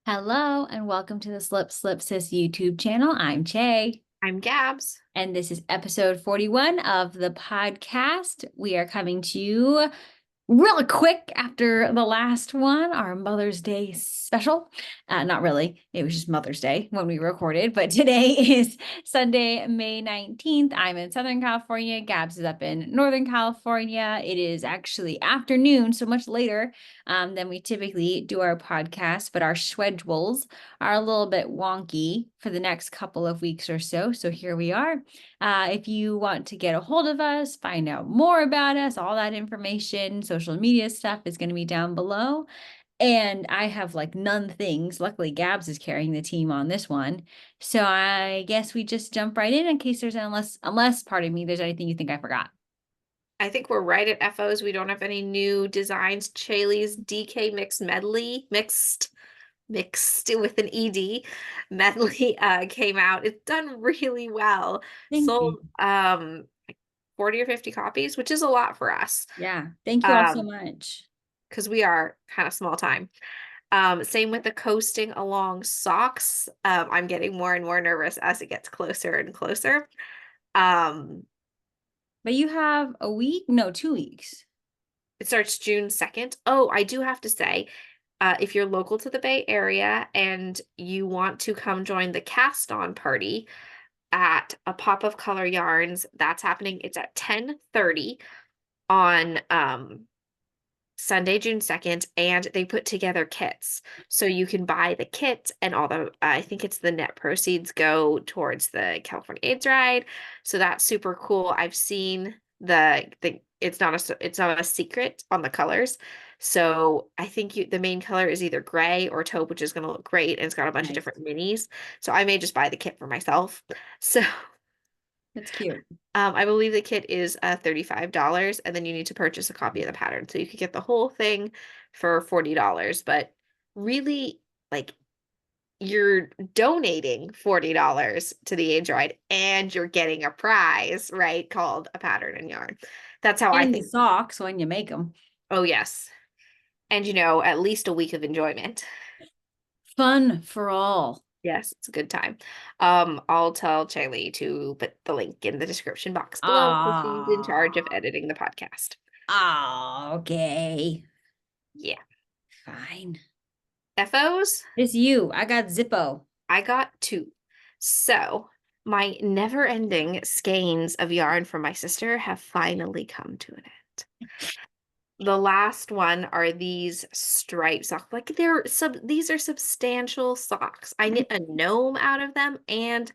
Hello and welcome to the Slip Sis YouTube channel. I'm Che, I'm Gabz. and this is episode 41 of the podcast. We are coming to you really quick after the last one, our Mother's Day special. Not really, it was just Mother's Day when we recorded, but today is Sunday, May 19th. I'm in Southern California. Gabz is up in Northern California. It is actually afternoon, so much later than we typically do our podcast, but our schedules are a little bit wonky for the next couple of weeks or so. So here we are. If you want to get a hold of us, find out more about us, all that information, social media stuff is going to be down below. And I have like none things. Luckily, Gabz is carrying the team on this one. So I guess we just jump right in case there's unless pardon me, there's anything you think I forgot. I think we're right at FOs. We don't have any new designs. Chaley's DK mixed with an ED medley came out. It's done really well. Thank you. Sold like 40 or 50 copies, which is a lot for us. Yeah. Thank you all so much. Because we are kind of small time. Same with the coasting along socks. I'm getting more and more nervous as it gets closer and closer. But you have a week? No, 2 weeks. It starts June 2nd. Oh, I do have to say, if you're local to the Bay Area and you want to come join the cast-on party at a Pop of Color Yarns, that's happening. It's at 10:30 on Sunday, June 2nd, and they put together kits. So you can buy the kit and all the, I think it's the net proceeds go towards the California AIDS ride. So that's super cool. I've seen it's not a secret on the colors. So I think the main color is either gray or taupe, which is going to look great. And it's got a bunch of different minis. So I may just buy the kit for myself. So That's cute. I believe the kit is $35, and then you need to purchase a copy of the pattern. So you could get the whole thing for $40. But really, like, you're donating $40 to the AIDS ride and you're getting a prize, right? Called a pattern and yarn. That's how I And think. socks when you make them. Oh, yes. And at least a week of enjoyment. Fun for all. Yes, it's a good time. I'll tell Charlie to put the link in the description box below because she's in charge of editing the podcast. Okay. Yeah. Fine. FOs? It's you. I got Zippo. I got 2. So my never-ending skeins of yarn from my sister have finally come to an end. The last one are these striped socks. Like these are substantial socks. I knit a gnome out of them and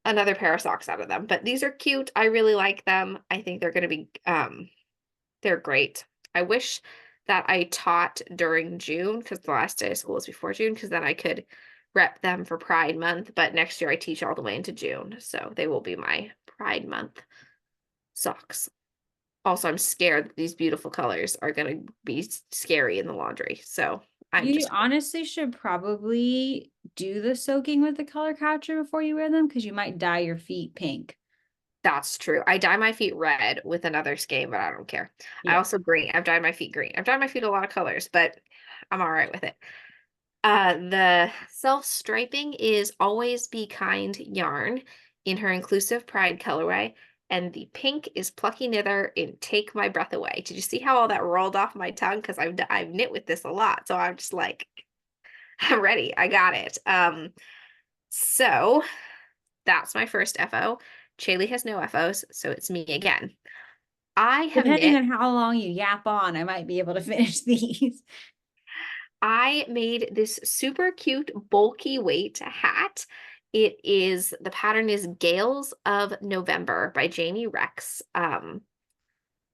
another pair of socks out of them. But these are cute. I really like them. I think they're gonna be they're great. I wish that I taught during June because the last day of school is before June, because then I could rep them for Pride Month. But next year I teach all the way into June. So they will be my Pride Month socks. Also, I'm scared that these beautiful colors are going to be scary in the laundry. So You honestly should probably do the soaking with the color catcher before you wear them because you might dye your feet pink. That's true. I dye my feet red with another skein, but I don't care. I Yeah. also green. I've dyed my feet green. I've dyed my feet a lot of colors, but I'm all right with it. The self-striping is Always Be Kind yarn in her inclusive pride colorway. And the pink is Plucky Knither in Take My Breath Away. Did you see how all that rolled off my tongue? Because I've knit with this a lot. So I'm just like, I'm ready. I got it. So that's my first FO. Chaley has no FOs, so it's me again. I have Depending knit. on how long you yap on, I might be able to finish these. I made this super cute bulky weight hat. The pattern is Gales of November by Jamie Rex. I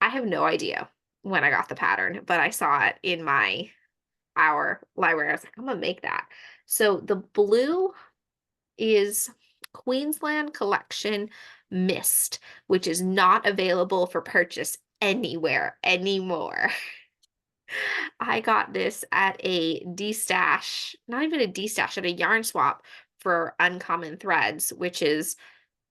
have no idea when I got the pattern, but I saw it in our library. I was like, I'm gonna make that. So the blue is Queensland Collection Mist, which is not available for purchase anywhere anymore. I got this at a D-stash, not even a D-stash, at a yarn swap for Uncommon Threads, which is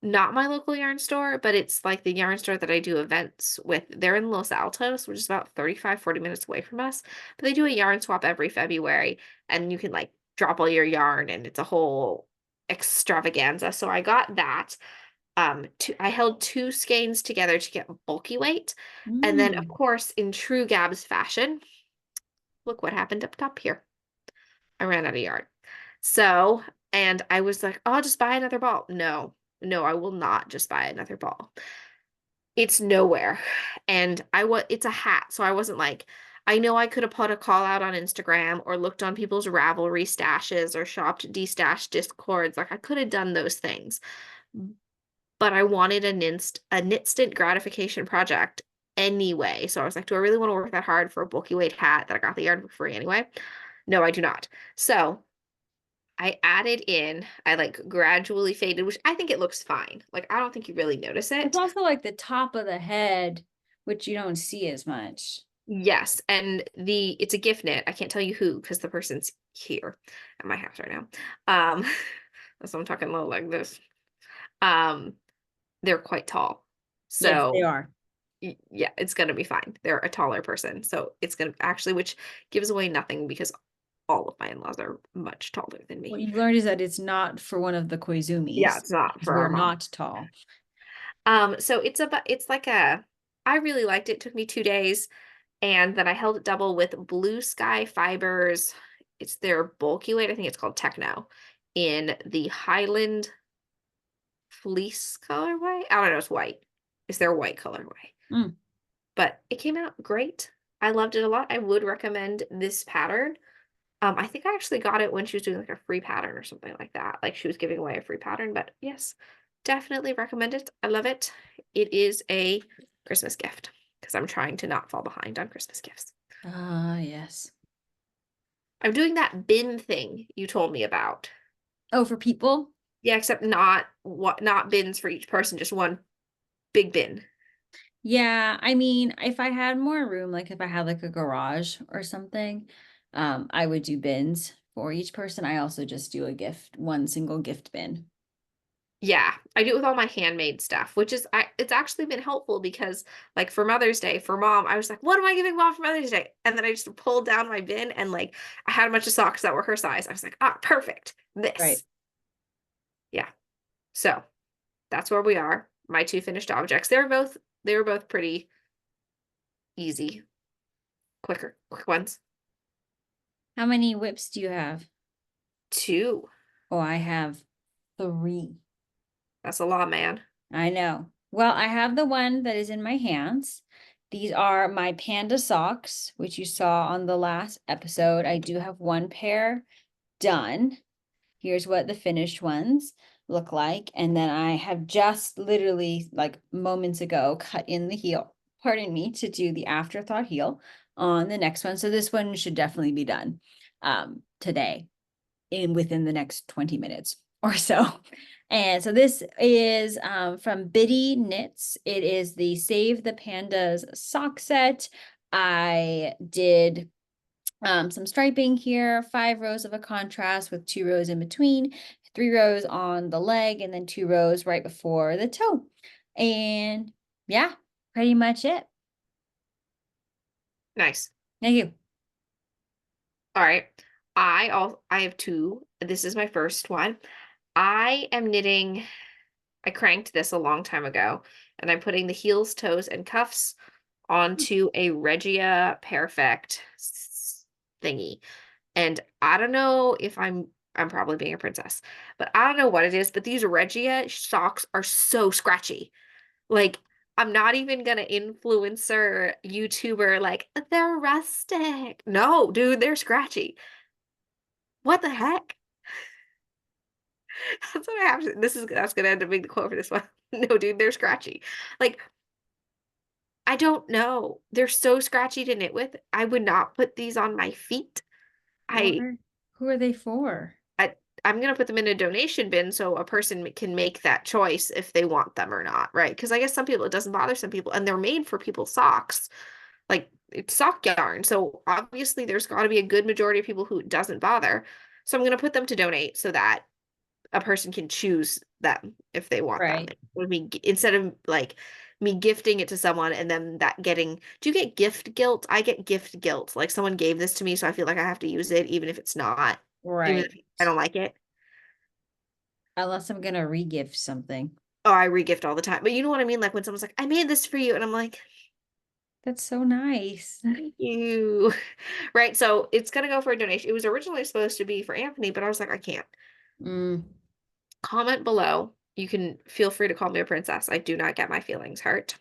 not my local yarn store, but it's like the yarn store that I do events with. They're in Los Altos, which is about 35, 40 minutes away from us. But they do a yarn swap every February, and you can like drop all your yarn and it's a whole extravaganza. So I got that. I held 2 skeins together to get bulky weight. And then, of course, in true Gabz fashion, look what happened up top here. I ran out of yarn. So, and I was like, oh, I'll just buy another ball. No, I will not just buy another ball. It's nowhere. And it's a hat. So I wasn't like, I know I could have put a call out on Instagram or looked on people's Ravelry stashes or shopped destash discords. Like I could have done those things. But I wanted an instant gratification project anyway. So I was like, do I really want to work that hard for a bulky weight hat that I got the yarn for free anyway? No, I do not. So I like gradually faded, which I think it looks fine. Like, I don't think you really notice it. It's also like the top of the head, which you don't see as much. Yes. And it's a gift knit. I can't tell you who, because the person's here at my house right now. So I'm talking low like this. They're quite tall. So yes, they are. Yeah, it's gonna be fine. They're a taller person. So it's gonna actually, which gives away nothing because all of my in-laws are much taller than me. What you've learned is that it's not for one of the Koizumis. Yeah, it's not for we're our mom. not tall. So it's like I really liked it. It took me 2 days, and then I held it double with Blue Sky Fibers. It's their bulky weight. I think it's called Techno in the Highland fleece colorway. I don't know, it's white. It's their white colorway. But it came out great. I loved it a lot. I would recommend this pattern. I think I actually got it when she was doing like a free pattern or something like that. Like she was giving away a free pattern, but yes, definitely recommend it. I love it. It is a Christmas gift because I'm trying to not fall behind on Christmas gifts. Yes. I'm doing that bin thing you told me about. Oh, for people? Yeah, except not bins for each person, just one big bin. Yeah, I mean, if I had more room, like if I had like a garage or something, I would do bins for each person. I also just do one single gift bin. Yeah, I do it with all my handmade stuff, which is it's actually been helpful because like for Mother's Day, for mom, I was like, what am I giving mom for Mother's Day? And then I just pulled down my bin and like I had a bunch of socks that were her size. I was like, perfect. This. Right. Yeah. So that's where we are. My 2 finished objects. They were both pretty easy, quick ones. How many whips do you have? 2. Oh, I have 3. That's a lot, man. I know. Well, I have the one that is in my hands. These are my panda socks, which you saw on the last episode. I do have 1 pair done. Here's what the finished ones look like. And then I have just literally like moments ago cut in the heel, pardon me, to do the afterthought heel on the next one. So this one should definitely be done today within the next 20 minutes or so. And so this is from Biddy Knits. It is the Save the Pandas sock set. I did some striping here, 5 rows of a contrast with 2 rows in between, 3 rows on the leg, and then 2 rows right before the toe. And yeah, pretty much it. Nice. Thank you. All right. I have 2. This is my first one. I am knitting. I cranked this a long time ago, and I'm putting the heels, toes, and cuffs onto a Regia Perfect thingy. And I don't know if I'm probably being a princess, but I don't know what it is, but these Regia socks are so scratchy. Like, I'm not even gonna influencer YouTuber like they're rustic. No, dude, they're scratchy. What the heck? That's what I have to, that's gonna end up being the quote for this one. No, dude, they're scratchy. Like, I don't know. They're so scratchy to knit with. I would not put these on my feet. Who are they for? I'm gonna put them in a donation bin so a person can make that choice if they want them or not, right? Because I guess some people it doesn't bother some people, and they're made for people's socks. Like it's sock yarn. So obviously there's got to be a good majority of people who it doesn't bother. So I'm gonna put them to donate so that a person can choose them if they want them. Right. Instead of like me gifting it to someone and then that getting, do you get gift guilt? I get gift guilt. Like someone gave this to me, so I feel like I have to use it even if it's not even Right. if I don't like it. Unless I'm gonna re-gift something. Oh, I regift all the time. But you know what I mean? Like when someone's like, I made this for you. And I'm like, That's so nice. thank you. Right. So it's going to go for a donation. It was originally supposed to be for Anthony, but I was like, I can't. Mm, Comment below. You can feel free to call me a princess. I do not get my feelings hurt.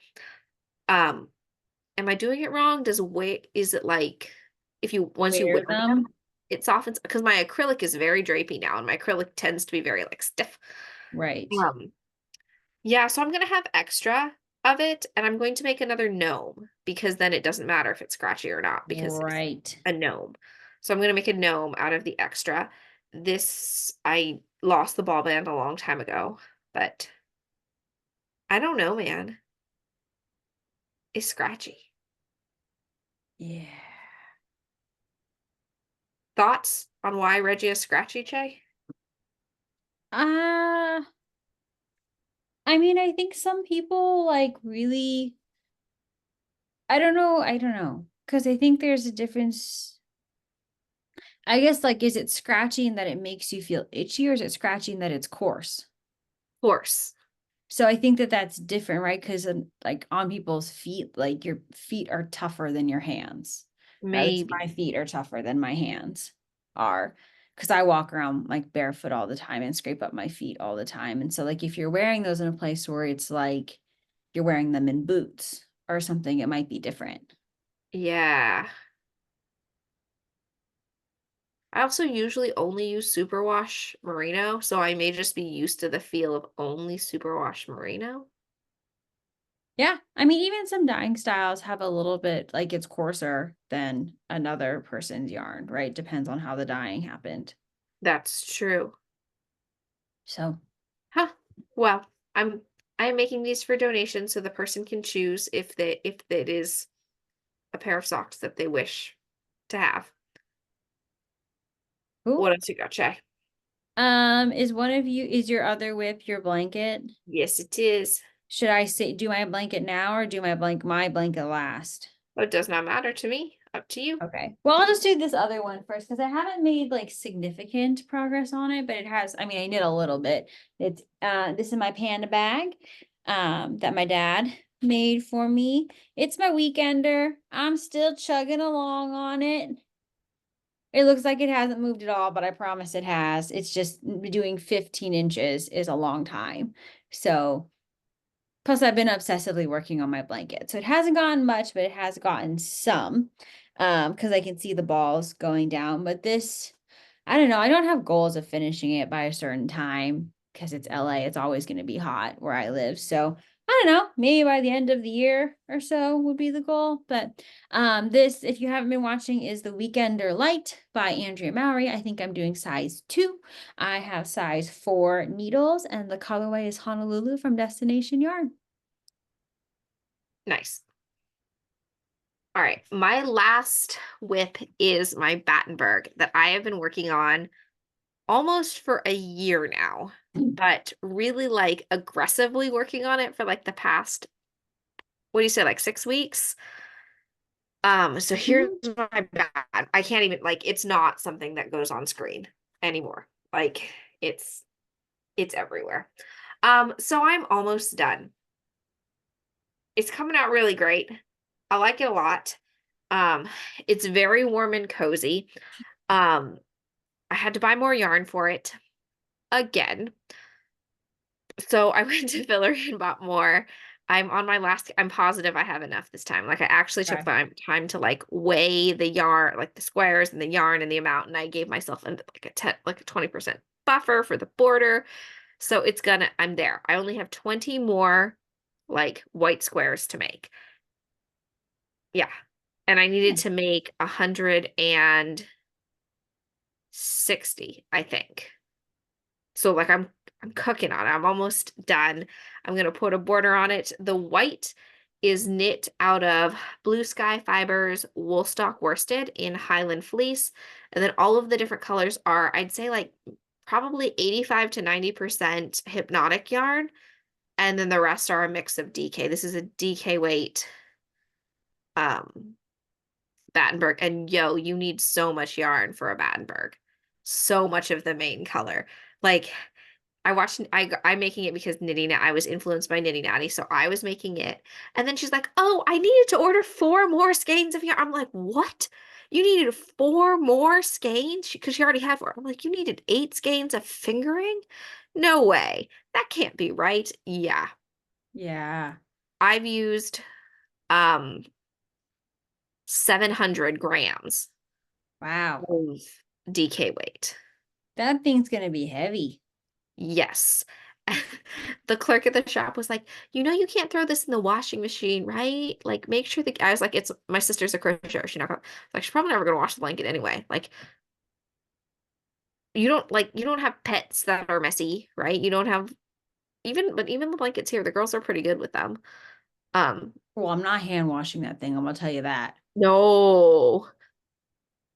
Um, am I doing it wrong? Is it like if you once you wear wear them, them. it softens because my acrylic is very drapey now, and my acrylic tends to be very like stiff. Right. Um, Yeah, so I'm gonna have extra of it, and I'm going to make another gnome because then it doesn't matter if it's scratchy or not because it's Right. a gnome. So I'm gonna make a gnome out of the extra. This I lost the ball band a long time ago, but I don't know, man. It's scratchy. Yeah. Thoughts on why Reggie is scratchy, Che? Uh, I mean, I think some people like really, I don't know. Because I think there's a difference. I guess like, is it scratching that it makes you feel itchy, or is it scratching that it's coarse? Horse. So I think that that's different, right? Because like on people's feet, like your feet are tougher than your hands. At least Maybe. my feet are tougher than my hands are. Because I walk around like barefoot all the time and scrape up my feet all the time. And so like if you're wearing those in a place where it's like you're wearing them in boots or something, it might be different. Yeah. I also usually only use superwash merino, so I may just be used to the feel of only superwash merino. Yeah. I mean, even some dyeing styles have a little bit like it's coarser than another person's yarn, right? Depends on how the dyeing happened. That's true. So Huh. Well, I'm making these for donation so the person can choose if it is a pair of socks that they wish to have. cool. What else you got, Shay? Is your other whip your blanket? Yes, it is. Should I say do my blanket now or do my blanket last? But it does not matter to me. Up to you. Okay. Well, I'll just do this other one first because I haven't made like significant progress on it, but it has, I mean, I knit a little bit. It's this is my panda bag that my dad made for me. It's my weekender. I'm still chugging along on it. It looks like it hasn't moved at all, but I promise it has. It's just doing 15 inches is a long time. So plus, I've been obsessively working on my blanket. So it hasn't gotten much, but it has gotten some. Because I can see the balls going down. But this, I don't know. I don't have goals of finishing it by a certain time because it's LA. It's always going to be hot where I live. So I don't know. Maybe by the end of the year or so would be the goal. But this, if you haven't been watching, is The Weekender Light by Andrea Mowry. I think I'm doing size 2. I have size 4 needles, and the colorway is Honolulu from Destination Yarn. Nice. All right. My last whip is my Battenburg that I have been working on almost for a year now, but really like aggressively working on it for like the past, what do you say, like 6 weeks? So here's Mhm. my bad. I can't even like it's not something that goes on screen anymore. Like it's it's everywhere. So I'm almost done. It's coming out really great. I like it a lot. Um, it's very warm and cozy. Um, I had to buy more yarn for it again. So I went to Filler and bought more. I'm positive I have enough this time. Like I actually took Okay. the time to like weigh the yarn, like the squares and the yarn and the amount, and I gave myself like a 10, like a 20% buffer for the border. So I'm there. I only have 20 more like white squares to make. Yeah. And I needed to make 160, I think. So like I'm cooking on it. I'm almost done. I'm gonna put a border on it. The white is knit out of Blue Sky Fibers Woolstock worsted in Highland fleece. And then all of the different colors are, I'd say like probably 85 to 90% hypnotic yarn. And then the rest are a mix of DK. This is a DK weight um Battenberg. And yo, you need so much yarn for a Battenberg. so much of the main color. Like I'm making it because I was influenced by Knitting Natty, so I was making it. And then she's like, "Oh, I needed to order 4 more skeins of yarn." I'm like, "What? You needed 4 more skeins?" Because she already had 4. I'm like, "You needed 8 skeins of fingering? No way. That can't be right." Yeah. Yeah. I've used um 700 grams Wow. of DK weight. That thing's gonna be heavy. Yes. The clerk at the shop was like, you can't throw this in the washing machine, right? Like, make sure that I was like, it's my sister's a crocheter. Like, she's probably never gonna wash the blanket anyway. Like, you don't have pets that are messy, right? You don't have even the blankets here, the girls are pretty good with them. Well, I'm not hand washing that thing. I'm gonna tell you that No,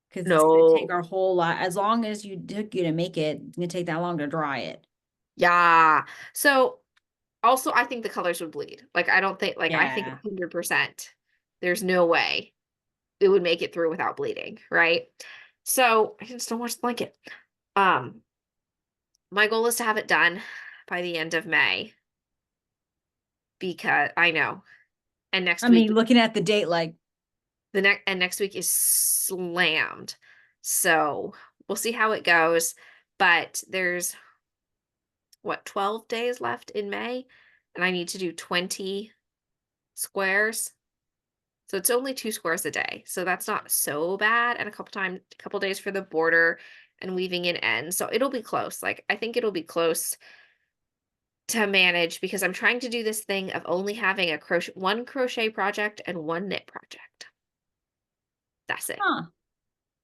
because it's gonna take no. our whole lot. As long as you took you to make it, it's gonna take that long to dry it. Yeah. So also I think the colors would bleed. Like I don't think like I think Yeah. 100%. There's no way it would make it through without bleeding, right? So I just don't watch the blanket. Um, my goal is to have it done by the end of May because I know. And I next week, mean, looking at the date, like, next week is slammed. So we'll see how it goes. But there's what, 12 days left in May, and I need to do 20 squares. So it's only 2 squares a day. So that's not so bad. And a couple days for the border and weaving in ends. So it'll be close. Like I think it'll be close to manage because I'm trying to do this thing of only having one crochet project and one knit project. That's it. huh?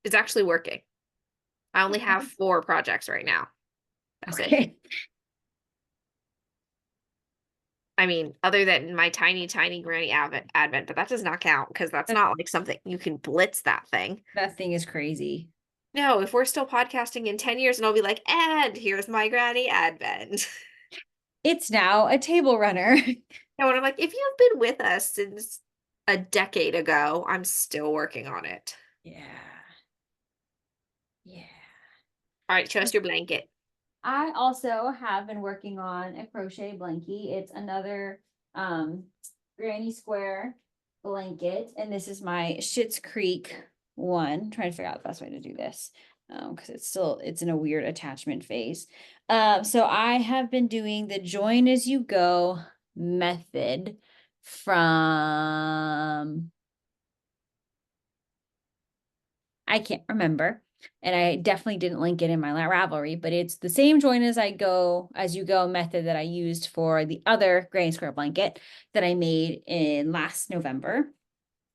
It's actually working. I only have Okay. 4 projects right now. That's it. Okay. I mean, other than my tiny, tiny granny advent, but that does not count because that's That, not like something you can blitz that thing. that thing is crazy. No, if we're still podcasting in 10 years and I'll be like, and here's my granny advent. It's now a table runner. No, and I'm like, if you've been with us since a decade ago, I'm still working on it. Yeah. Yeah. All right, show us your blanket. I also have been working on a crochet blankie. It's another Granny Square blanket, and this is my Schitt's Creek one. I'm trying to figure out the best way to do this because it's in a weird attachment phase. So I have been doing the join as you go method from I can't remember. And I definitely didn't link it in my Ravelry, but it's the same join as you go method that I used for the other granny square blanket that I made in last November.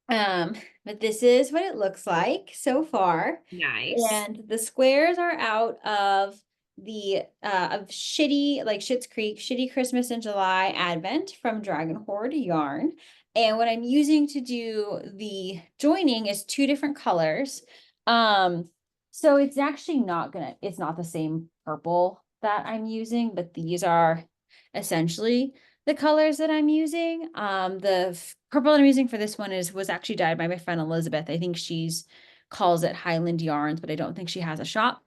But this is what it looks like so far. Nice. And the squares are out of the of Schitt's Creek, Shitty Christmas in July Advent from Dragon Horde yarn. And what I'm using to do the joining is 2 different colors. So it's actually it's not the same purple that I'm using, but these are essentially the colors that I'm using. The purple that I'm using for this one was actually dyed by my friend Elizabeth. I think she's calls it Highland Yarns, but I don't think she has a shop.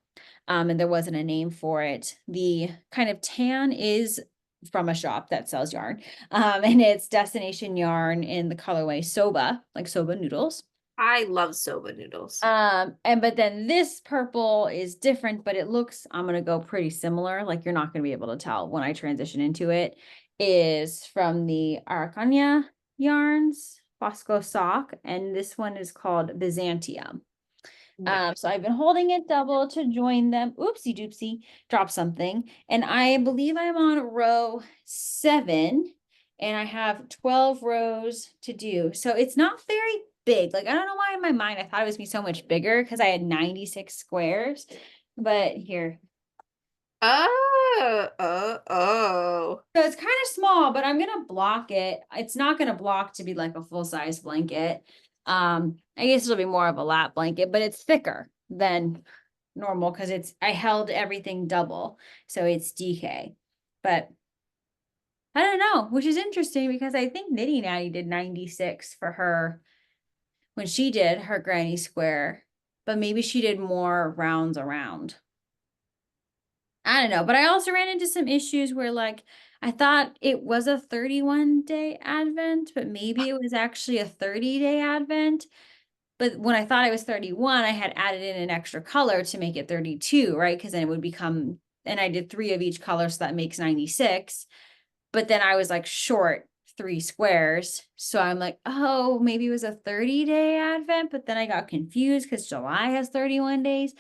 And there wasn't a name for it. The kind of tan is from a shop that sells yarn. And it's Destination Yarn in the colorway Soba, like soba noodles. I love soba noodles. But then this purple is different, but I'm gonna go pretty similar. Like you're not gonna be able to tell when I transition into it. Is from the Araucania yarns, Bosco sock, and this one is called Byzantium. Nice. So I've been holding it double to join them. Oopsie doopsie, drop something. And I believe I'm on row 7 and I have 12 rows to do. So it's not very big. Like, I don't know why in my mind I thought it was gonna be so much bigger because I had 96 squares. But here. Oh. So it's kind of small, but I'm gonna block it. It's not gonna block to be like a full-size blanket. I guess it'll be more of a lap blanket, but it's thicker than normal because I held everything double, so it's DK. But I don't know, which is interesting because I think Knitting Natty did 96 for her when she did her granny square, but maybe she did more rounds around. I don't know, but I also ran into some issues where like I thought it was a 31-day advent, but maybe it was actually a 30-day advent. But when I thought it was 31, I had added in an extra color to make it 32, right? Because then it would become, and I did 3 of each color, so that makes 96. But then I was like short 3 squares. So I'm like, oh, maybe it was a 30-day advent, but then I got confused because July has 31 days,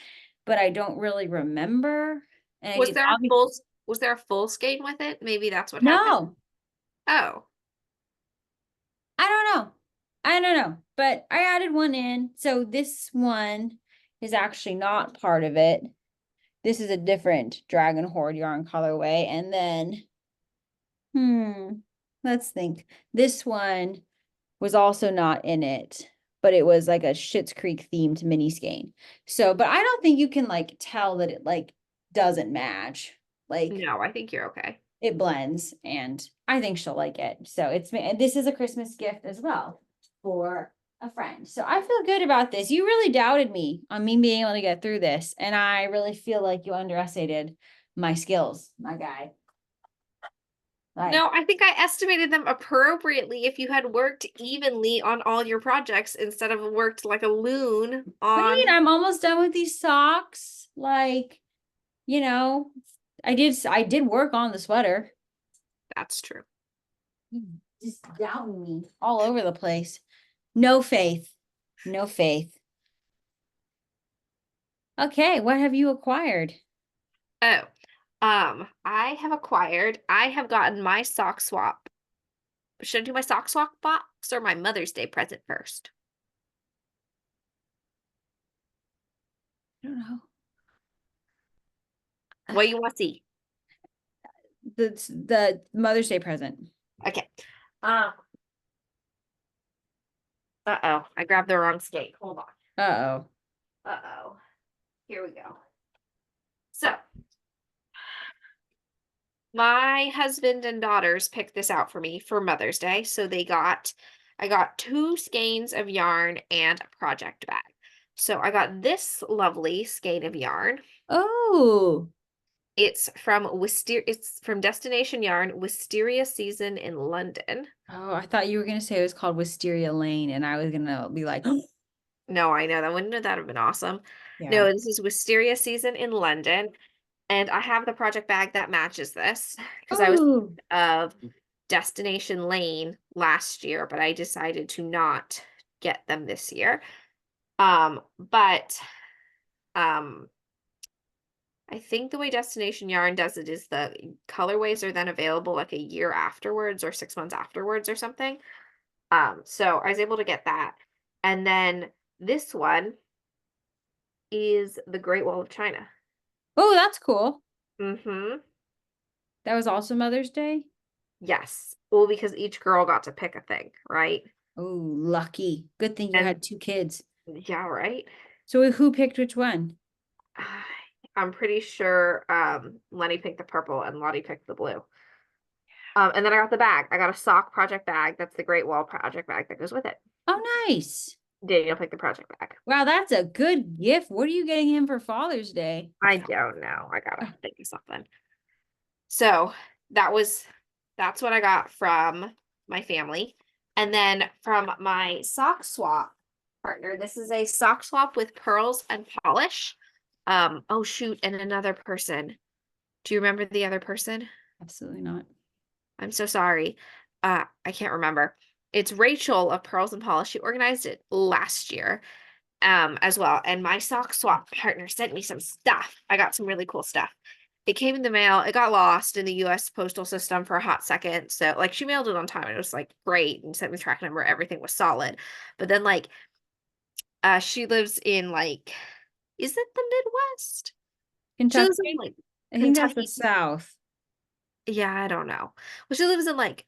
but I don't really remember. And I Was did there a obviously full was there a full skein with it? Maybe that's what happened. no, Oh, I don't know. I don't know, but I added one in. So this one is actually not part of it. This is a different Dragon Horde yarn colorway. And then, let's think. This one was also not in it, but it was like a Schitt's Creek themed mini skein. So, but I don't think you can like tell that it like doesn't match. Like no, I think you're okay. it blends and I think she'll like it. So and this is a Christmas gift as well for a friend. So I feel good about this. You really doubted me on me being able to get through this. And I really feel like you underestimated my skills, my guy. Like, No, I think I estimated them appropriately if you had worked evenly on all your projects instead of worked like a loon what do you mean? on. I'm almost done with these socks. Like, you know, I did work on the sweater. That's true. You just doubting me all over the place. No faith. No faith. Okay, what have you acquired? Oh, I have gotten my sock swap. Should I do my sock swap box or my Mother's Day present first? I don't know. What do you want to see? The Mother's Day present. Okay. Um, uh-oh, I grabbed the wrong skate. Hold on. Uh-oh. Uh-oh. Here we go. So, my husband and daughters picked this out for me for Mother's Day. So I got 2 skeins of yarn and a project bag. So I got this lovely skein of yarn. Oh. It's from Destination Yarn, Wisteria Season in London. Oh, I thought you were gonna say it was called Wisteria Lane, and I was gonna be like, No, I know that have been awesome. yeah. No, this is Wisteria Season in London. And I have the project bag that matches this because I was Oh, of Destination Lane last year, but I decided to not get them this year. But I think the way Destination Yarn does it is the colorways are then available like a year afterwards or 6 months afterwards or something. So I was able to get that. And then this one is the Great Wall of China. oh, that's cool. Mm-hmm. That was also Mother's Day. Yes. Well, because each girl got to pick a thing, right? Oh, lucky. Good thing you And had 2 kids. yeah, right. So who picked which one? I'm pretty sure Lenny picked the purple and Lottie picked the blue. And then I got the bag. I got a sock project bag. That's the Great Wall project bag that goes with it. Oh, nice. Daniel picked the project bag. Wow, that's a good gift. What are you getting him for Father's Day? I don't know. I gotta think of something. So that's what I got from my family. And then from my sock swap partner, this is a sock swap with pearls and polish. Oh shoot, and another person. Do you remember the other person? Absolutely not. I'm so sorry. I can't remember. It's Rachel of Pearls and Polish. She organized it last year, as well. And my sock swap partner sent me some stuff. I got some really cool stuff. It came in the mail. It got lost in the US postal system for a hot second. So like she mailed it on time. It was like great and sent me track number. Everything was solid. But then like she lives in like, is it the Midwest? She lives in Kentucky? like I think that's the Kentucky. South. Yeah, I don't know. Well, she lives in like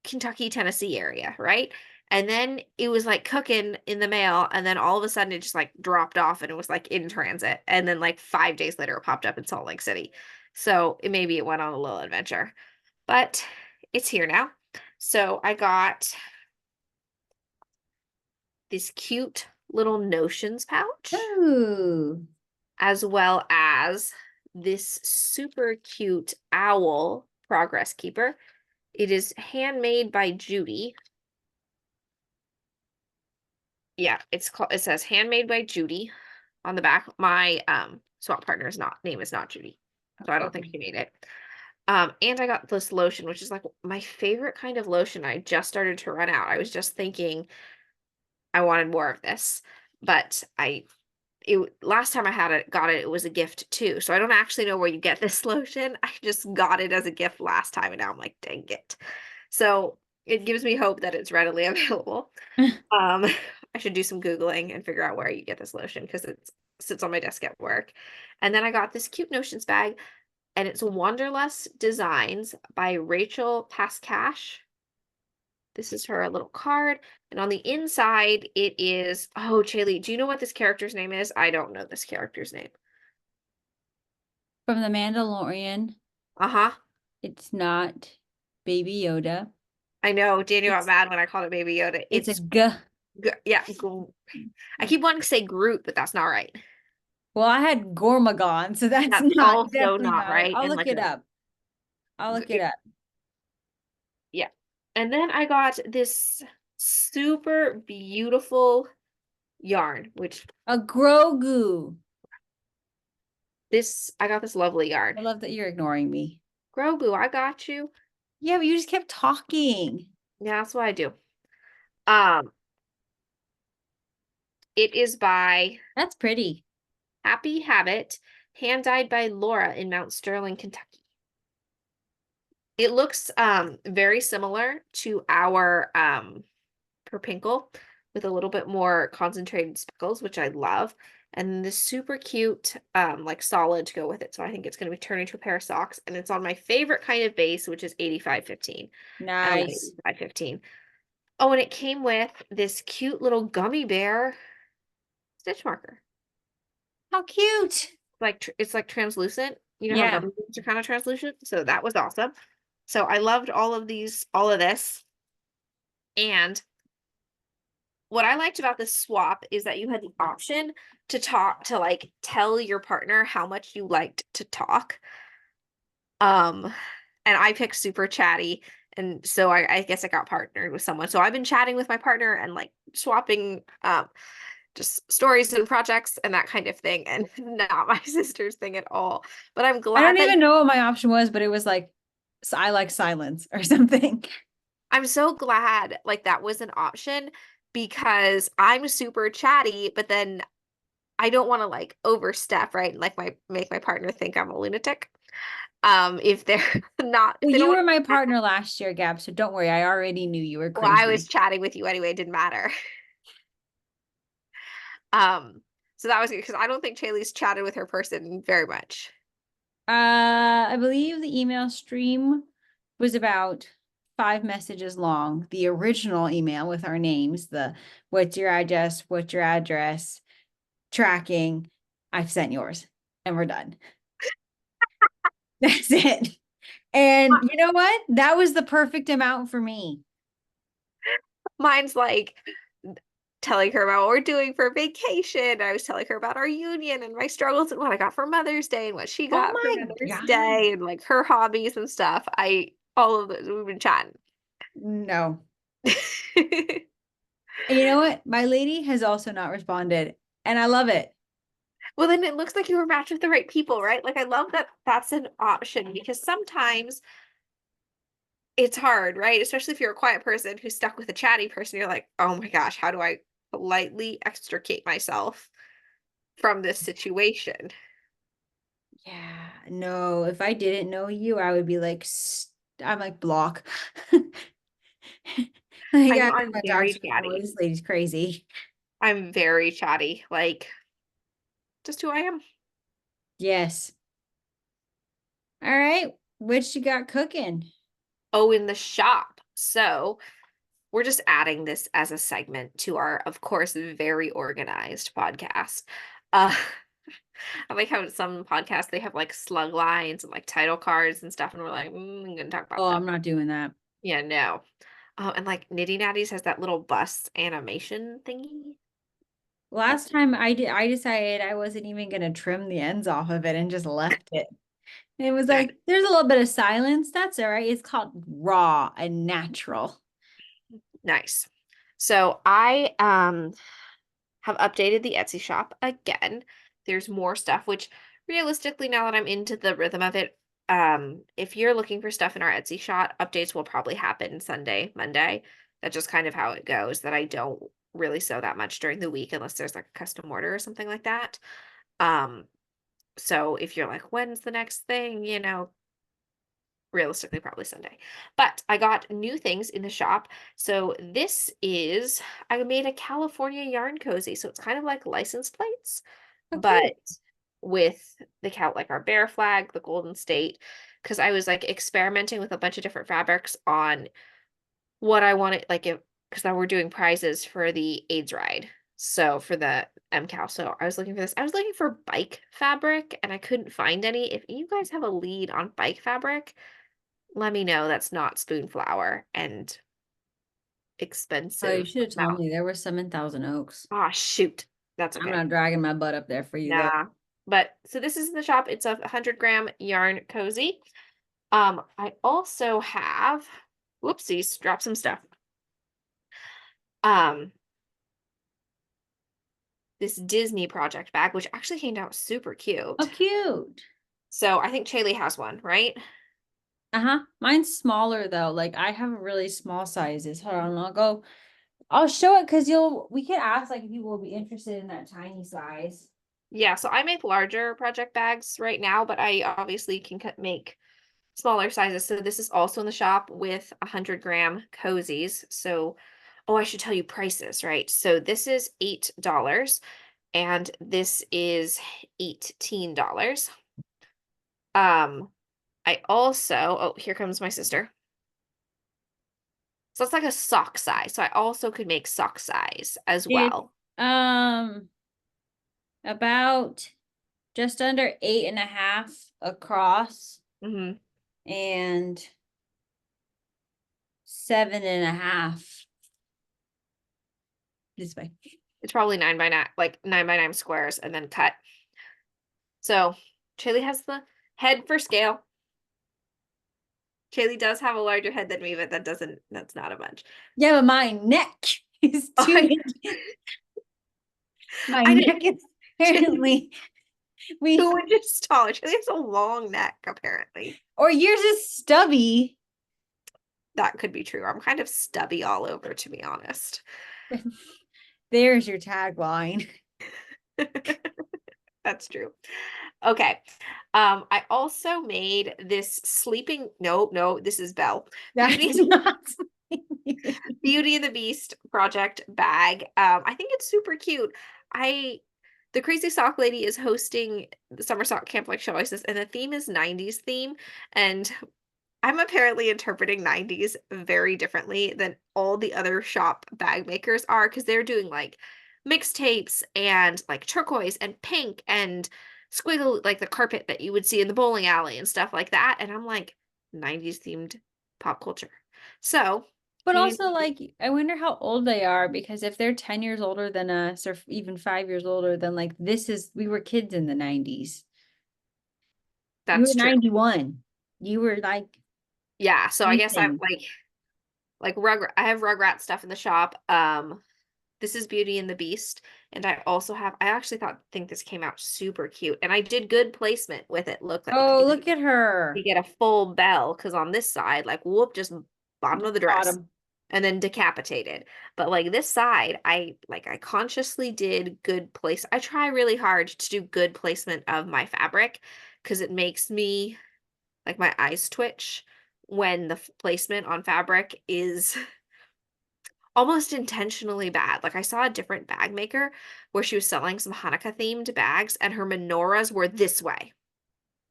Kentucky, Tennessee area, right? And then it was like cooking in the mail, and then all of a sudden it just like dropped off and it was like in transit. And then like 5 days later it popped up in Salt Lake City. So maybe it went on a little adventure. But it's here now. So I got this cute little notions pouch, Ooh. as well as this super cute owl progress keeper. It is handmade by Judy. Yeah, it says handmade by Judy on the back. My swap partner's name is not Judy. So I don't think she made it. And I got this lotion, which is like my favorite kind of lotion. I just started to run out. I was just thinking I wanted more of this, but last time I got it, it was a gift too. So I don't actually know where you get this lotion. I just got it as a gift last time, and now I'm like, dang it. So it gives me hope that it's readily available. I should do some Googling and figure out where you get this lotion because it sits on my desk at work. And then I got this cute notions bag, and it's Wanderlust Designs by Rachel Pascash. This is her little card. And on the inside, it is, oh, Chaylee, do you know what this character's name is? I don't know this character's name. From The Mandalorian. Uh-huh. It's not Baby Yoda. I know. Daniel got mad when I called it Baby Yoda. It's a G. Yeah. I keep wanting to say Groot, but that's not right. Well, I had Gormagon, so that's also definitely not right. I'll And look it up. I'll look it up. Yeah. And then I got this super beautiful yarn, which A Grogu. I got this lovely yarn. I love that you're ignoring me. Grogu, I got you. Yeah, but you just kept talking. Yeah, that's what I do. It is by That's pretty. Happy Habit, hand dyed by Laura in Mount Sterling, Kentucky. It looks very similar to our Perpinkle with a little bit more concentrated speckles, which I love. And this super cute like solid to go with it. So I think it's going to be turned into a pair of socks. And it's on my favorite kind of base, which is 8515. Nice. 8515. Oh, and it came with this cute little gummy bear stitch marker. How cute. It's like translucent. You know Yeah. how gummy bears are kind of translucent? So that was awesome. So I loved all of this. And what I liked about this swap is that you had the option to tell your partner how much you liked to talk. And I picked super chatty, and so I guess I got partnered with someone. So I've been chatting with my partner and like swapping just stories and projects and that kind of thing, and not my sister's thing at all. But I'm glad I don't even know what my option was, but it was like, I like silence or something. I'm so glad like that was an option because I'm super chatty, but then I don't want to like overstep, right? Like make my partner think I'm a lunatic. If they're not, Well, you were my partner last year, Gab, so don't worry. I already knew you were crazy. Well, I was chatting with you anyway, it didn't matter. So that was good because I don't think Chaylee's chatted with her person very much. I believe the email stream was about 5 messages long. The original email with our names, the what's your address, tracking. I've sent yours and we're done. That's it. And you know what? That was the perfect amount for me. Mine's like telling her about what we're doing for vacation. I was telling her about our union and my struggles and what I got for Mother's Day and what she got for Mother's Day and like her hobbies and stuff. All of those, we've been chatting. No. And you know what? My lady has also not responded, and I love it. Well, then it looks like you were matched with the right people, right? Like I love that that's an option because sometimes it's hard, right? Especially if you're a quiet person who's stuck with a chatty person, you're like, oh my gosh, how do I politely extricate myself from this situation? Yeah, no, if I didn't know you, I would be like, I'm like, block. Like, I'm very chatty. This lady's crazy. I'm very chatty, like just who I am. Yes. All right, what you got cooking? Oh, in the shop. So we're just adding this as a segment to our, of course, very organized podcast. I like how some podcasts they have like slug lines and like title cards and stuff, and we're like, I'm gonna talk about Oh, that. I'm not doing that. Yeah, no. And like Nitty Natties has that little bus animation thingy. Last time I decided I wasn't even gonna trim the ends off of it and just left it. And it was Nice. like, there's a little bit of silence. That's all right. It's called raw and natural. Nice. So I have updated the Etsy shop again. There's more stuff, which realistically, now that I'm into the rhythm of it, if you're looking for stuff in our Etsy shop, updates will probably happen Sunday, Monday. That's just kind of how it goes, that I don't really sew that much during the week unless there's like a custom order or something like that. Um, so if you're like, when's the next thing, realistically probably Sunday. But I got new things in the shop. So this is, I made a California yarn cozy. So it's kind of like license plates, Oh, but cute. with the like our bear flag, the Golden State, because I was like experimenting with a bunch of different fabrics on what I wanted, like if because we're doing prizes for the AIDS ride. So for the MCAL. So I was looking for this. I was looking for bike fabric and I couldn't find any. If you guys have a lead on bike fabric, let me know that's not spoon flour and Oh, you expensive. should have told me there was some in Thousand Oaks. Ah, shoot. That's I'm okay. not dragging my butt up there for you though. Nah. But so this is in the shop. It's a 100-gram yarn cozy. I also have, whoopsies, drop some stuff. Um, this Disney project bag, which actually came out super Oh, cute. cute. So I think Chaley has one, right? Uh-huh. Mine's smaller though. Like I have really small sizes. Hold on, I'll show it because we could ask like if you will be interested in that tiny size. Yeah, so I make larger project bags right now, but I obviously can make smaller sizes. So this is also in the shop with 100-gram cozies. So, oh, I should tell you prices, right? So this is $8 and this is $18. Um, I also, oh, here comes my sister. So it's like a sock size. So I also could make sock size as It's well. about just under 8.5 across Hmm. and 7.5 this way. It's probably 9 by 9, like 9 by 9 squares and then cut. So Chaley has the head for scale. Kaylee does have a larger head than me, but that's not a bunch. Yeah, but my neck is Oh, 2 inches. My I didn't, neck is apparently we 2 inches taller. Kaylee has a long neck, apparently. or yours is stubby. That could be true. I'm kind of stubby all over, to be honest. There's your tagline. That's true. Okay. I also made this no, this is Belle. That's Beauty not Beauty and the Beast project bag. I think it's super cute. The Crazy Sock Lady is hosting the summer sock camp like she always says, and the theme is 90s theme. And I'm apparently interpreting 90s very differently than all the other shop bag makers are because they're doing like mixtapes and like turquoise and pink and squiggle like the carpet that you would see in the bowling alley and stuff like that. And I'm like, 90s themed pop culture. So, But Beauty also, like, I wonder how old they are because if they're 10 years older than us or even 5 years older, then like we were kids in the 90s. You were that's true. 91. You were like Yeah, so I guess I'm anything. like I have Rugrat stuff in the shop. This is Beauty and the Beast, and I actually think this came out super cute, and I did good placement with it. Look, like Oh, look at her. you get a full bell because on this side, like whoop, just bottom of the dress, Bottom. and then decapitated. But like this side, I consciously did good place. I try really hard to do good placement of my fabric because it makes me like my eyes twitch when the placement on fabric is almost intentionally bad. Like I saw a different bag maker where she was selling some Hanukkah themed bags and her menorahs were this way.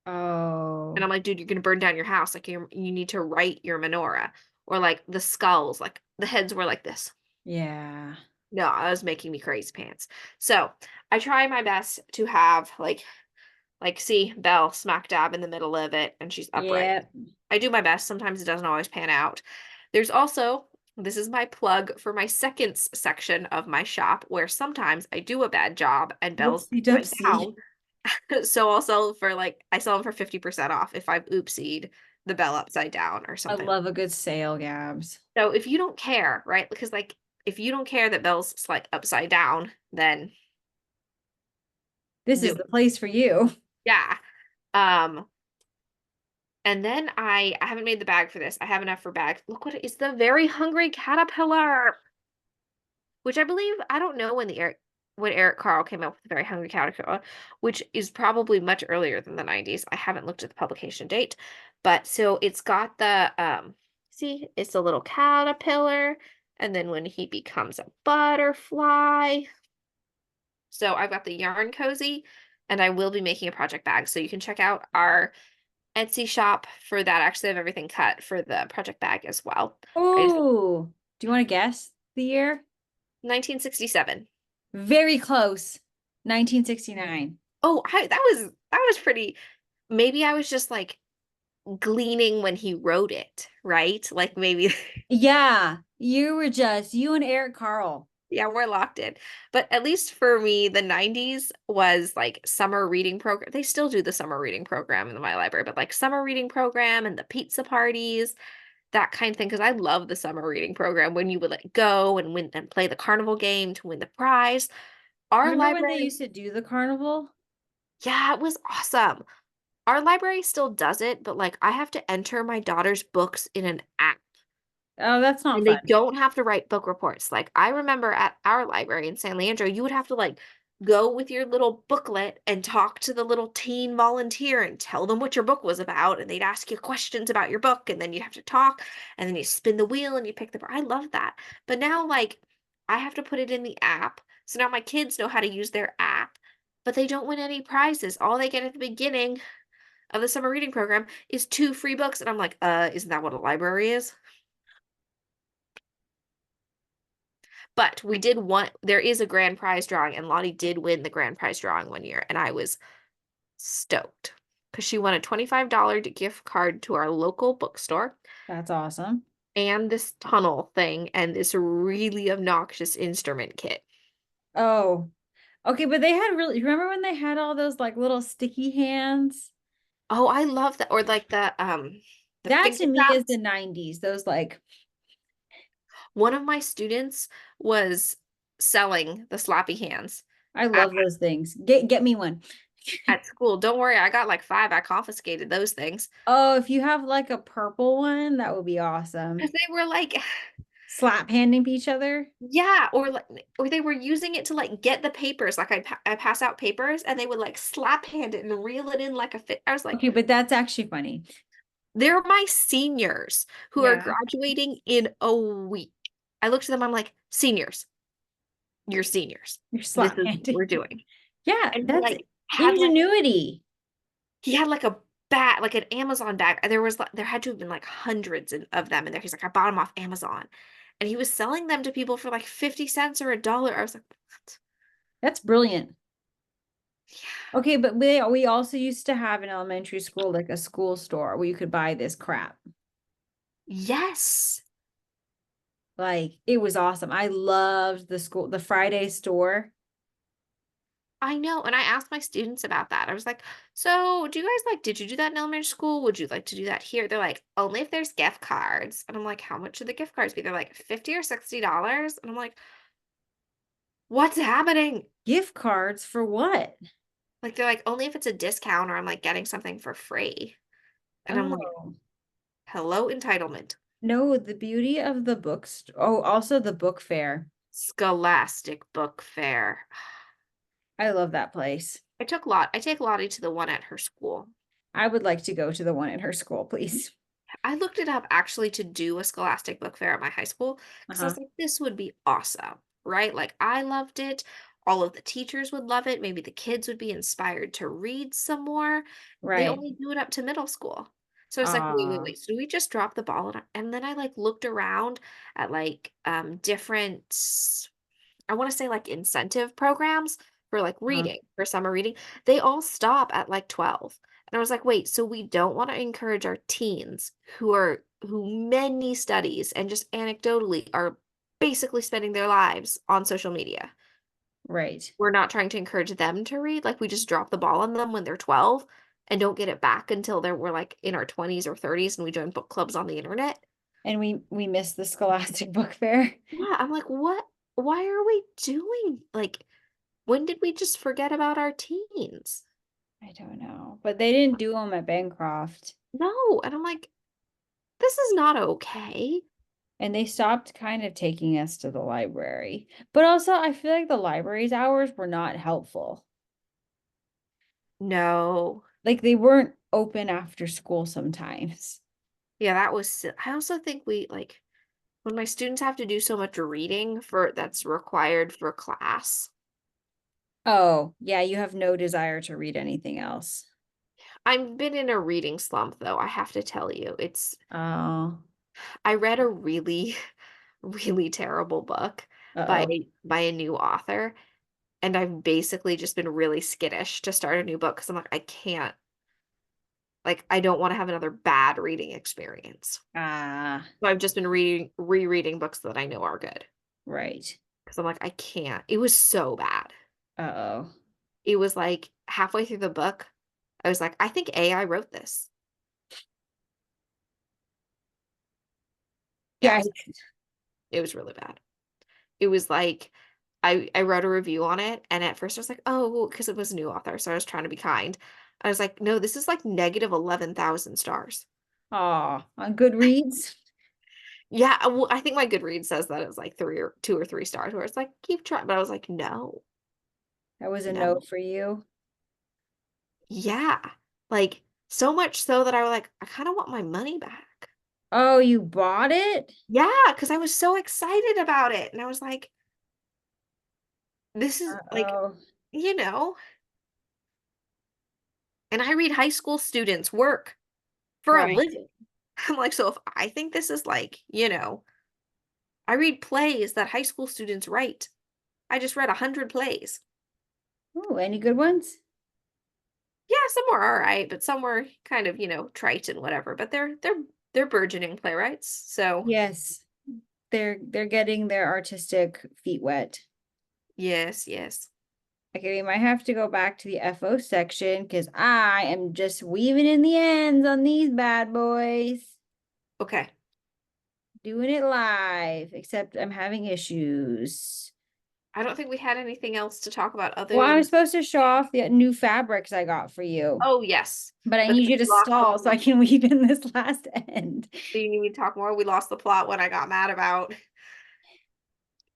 And Oh, I'm like, dude, you're gonna burn down your house. Like you need to write your menorah. Or like the skulls, like the heads were like this. yeah. No, I was making me crazy pants. So I try my best to have see Belle smack dab in the middle of it and she's upright. Yeah. I do my best. Sometimes it doesn't always pan out. There's also This is my plug for my second section of my shop, where sometimes I do a bad job and Belle's Whoopsie upside doopsie. down. So I'll sell for like, I sell them for 50% off if I've oopsied the bell upside down or I something. love a good sale, Gabs. So if you don't care, right? Because like if you don't care that Belle's like upside down, then This is do the place for you. yeah. Um, and then I haven't made the bag for this. I have enough for bags. Look what it is, the Very Hungry Caterpillar, which I believe, I don't know when Eric Carle came up with the Very Hungry Caterpillar, which is probably much earlier than the 90s. I haven't looked at the publication date. But so it's got the see, it's a little caterpillar, and then when he becomes a butterfly. So I've got the yarn cozy, and I will be making a project bag. So you can check out our Etsy shop for that. Actually, I have everything cut for the project bag as well. I just Oh, do you want to guess the year? 1967. Very close. 1969. Oh, that was pretty. Maybe I was just like gleaning when he wrote it, right? Like maybe Yeah, you and Eric Carle. yeah, we're locked in. But at least for me, the 90s was like summer reading program. They still do the summer reading program in my library, but like summer reading program and the pizza parties, that kind of thing. Because I love the summer reading program when you would like go and win and play the carnival game to win the prize. Our Remember when they library, used to do the carnival? yeah, it was awesome. Our library still does it, but like I have to enter my daughter's books in an app. Oh, that's not And they fun. don't have to write book reports. Like I remember at our library in San Leandro, you would have to like go with your little booklet and talk to the little teen volunteer and tell them what your book was about. And they'd ask you questions about your book, and then you'd have to talk, and then you spin the wheel and you pick the. I love that. But now, like, I have to put it in the app. So now my kids know how to use their app, but they don't win any prizes. All they get at the beginning of the summer reading program is 2 free books. And I'm like, isn't that what a library is? But we did there is a grand prize drawing, and Lottie did win the grand prize drawing one year, and I was stoked because she won a $25 gift card to our local bookstore That's awesome. and this tunnel thing and this really obnoxious instrument kit. Oh, okay, but they had really, remember when they had all those like little sticky hands? Oh, I love that. Or like the That finger to me is the traps. 90s. Those like, One of my students was selling the sloppy hands I at, love those things. Get me one. at school. Don't worry, I got like 5. I confiscated those things Oh, if you have like a purple one, that would be because awesome. they were like Slap handing each other. yeah, or they were using it to like get the papers. Like I pass out papers and they would like slap hand it and reel it in like a fit. I was like, Okay, but that's actually funny. they're my seniors who are Yeah, graduating in a week. I looked at them, I'm like, seniors, you're seniors. you're This slap is what handing. we're doing. Yeah, And he that's like had like ingenuity. he had like a bag, like an Amazon bag. There had to have been like hundreds of them in there. He's like, I bought them off Amazon. And he was selling them to people for like 50 cents or $1. I was like, what? That's brilliant. Yeah. Okay, but we also used to have in elementary school like a school store where you could buy this crap. Yes. Like it was awesome. I loved the Friday store. I know. And I asked my students about that. I was like, so do you guys like, did you do that in elementary school? Would you like to do that here? They're like, only if there's gift cards. And I'm like, how much should the gift cards be? They're like, 50 or $60. And I'm like, what's happening? Gift cards for what? Like, they're like, only if it's a discount or I'm like getting something for free. And I'm like, Oh, hello, entitlement. no, the beauty of the books. Oh, also the book fair. Scholastic Book Fair. I love that place. I take Lottie to the one at her school. I would like to go to the one in her school, please. I looked it up actually to do a Scholastic Book Fair at my high school because I Uh-huh. was like, this would be awesome, right? Like, I loved it. All of the teachers would love it. Maybe the kids would be inspired to read some more. They Right. only do it up to middle school. So I was like, wait, wait, Ah, wait. So do we just drop the ball? And then I like looked around at like different, I want to say like incentive programs for like uh-huh. reading, for summer reading. They all stop at like 12. And I was like, wait, so we don't want to encourage our teens who are who many studies and just anecdotally are basically spending their lives on social media. Right. We're not trying to encourage them to read. Like we just drop the ball on them when they're 12 and don't get it back until we're like in our 20s or 30s and we join book clubs on the internet. And we missed the Scholastic Book Fair. Yeah, I'm like, what? Why are we doing like when did we just forget about our teens? I don't know, but they didn't do them at Bancroft. No, and I'm like, this is not okay. And they stopped kind of taking us to the library. But also, I feel like the library's hours were not helpful. No. Like they weren't open after school sometimes. Yeah, that was I also think we like when my students have to do so much reading for that's required for class. Oh, yeah, you have no desire to read anything else. I've been in a reading slump though, I have to tell you. Oh, I read a really really terrible book by uh-oh. by a new author and I've basically just been really skittish to start a new book because I'm like I can't like I don't want to have another bad reading experience. Ah, So I've just been rereading books that I know are good right. because I'm like I can't. It was so bad. Uh-oh. It was like halfway through the book, I was like, I think AI wrote this. Yeah, Yes, it was really bad. It was like I wrote a review on it, and at first I was like, oh, because it was a new author, so I was trying to be kind. I was like, no, this is like negative 11,000 stars. oh, on Goodreads. Yeah, well, I think my Goodreads says that it's like 2 or 3 stars, where it's like, keep trying. But I was like, no, That was a no no. for you. Yeah. Like, so much so that I was like, I kind of want my money back. Oh, you bought it? Yeah, because I was so excited about it. And I was like, this is like, Uh-oh. you know, and I read high school students work for a Right. living. I'm like, so if I think this is like, I read plays that high school students write. I just read 100 plays. Oh, any good ones? Yeah, some were all right, but some were kind of, trite and whatever. But they're burgeoning playwrights. So Yes. They're getting their artistic feet wet. yes, yes. Okay, we might have to go back to the FO section because I am just weaving in the ends on these bad boys. Okay. Doing it live, except I'm having issues. I don't think we had anything else to talk about Well, other I was than supposed to show off the new fabrics I got for you, oh yes. but I But need then you to we lost the stall so I plot. can weave in this last end. Do you need me to talk more? We lost the plot when I got mad about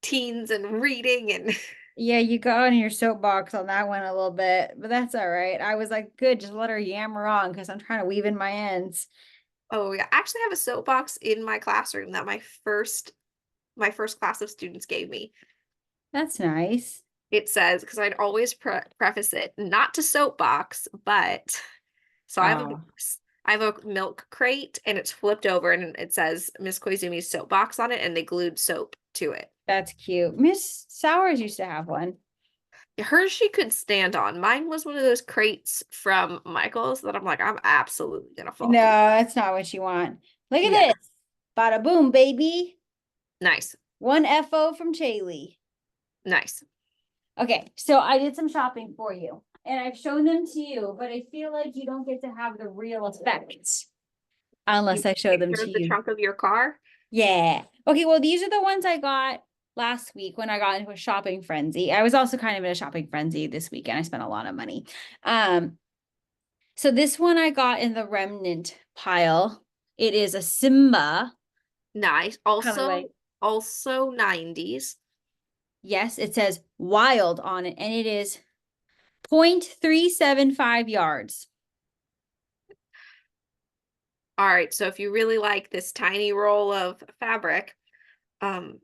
teens and reading and Yeah, you got on your soapbox on that one a little bit, but that's all right. I was like, good, just let her yammer on because I'm trying to weave in my ends. oh yeah, I actually have a soapbox in my classroom that my first class of students gave me. That's nice. It says because I'd always preface it not to soapbox, but so I have a Oh, box. I have a milk crate and it's flipped over and it says Miss Koizumi's soapbox on it and they glued soap to it. that's cute. Miss Sowers used to have one. Hers she could stand on. Mine was one of those crates from Michael's that I'm like, I'm absolutely gonna No, fall through. that's not what you want. Look at Yeah, this. Bada boom, baby. nice, One FO from Chaley. nice. Okay, so I did some shopping for you and I've shown them to you, but I feel like you don't get to have the real effects You unless I show them picture to of the you. trunk of your car? Yeah. Okay, well, these are the ones I got last week when I got into a shopping frenzy. I was also kind of in a shopping frenzy this weekend. I spent a lot of money. Um, so this one I got in the remnant pile. It is a Simba Nice. colorway. Also 90s. Yes, it says wild on it, and it is 0.375 yards. All right, so if you really like this tiny roll of fabric, um,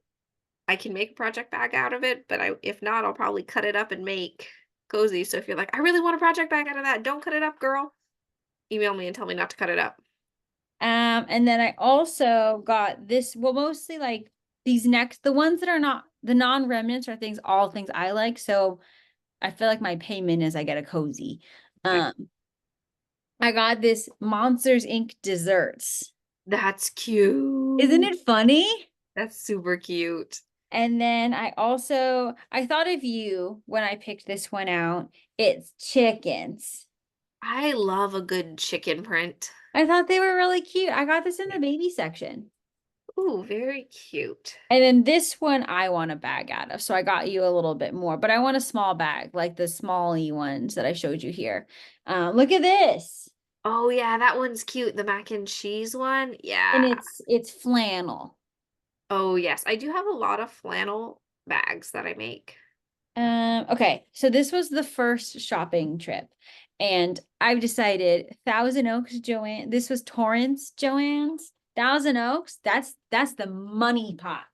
I can make a project bag out of it, but if not, I'll probably cut it up and make cozy. So if you're like, I really want a project bag out of that, don't cut it up, girl. Email me and tell me not to cut it up. And then I also got this, well, mostly like these next, the ones that are not the non-remnants are things, all things I like. So I feel like my payment is I get a cozy. Okay. I got this Monsters Inc. desserts. That's Isn't cute. it funny? That's super cute. And then I thought of you when I picked this one out. It's chickens. I love a good chicken print. I thought they were really cute. I got this in Yeah. the baby section. Ooh, very cute. And then this one I want a bag out of. So I got you a little bit more, but I want a small bag, like the small-y ones that I showed you here. Look at this. Oh yeah, that one's cute. The mac and cheese one. And Yeah. it's flannel. Oh yes, I do have a lot of flannel bags that I make. Okay, so this was the first shopping trip, and I've decided Thousand Oaks Joanne. This was Torrance Joann's. Thousand Oaks, that's the money pot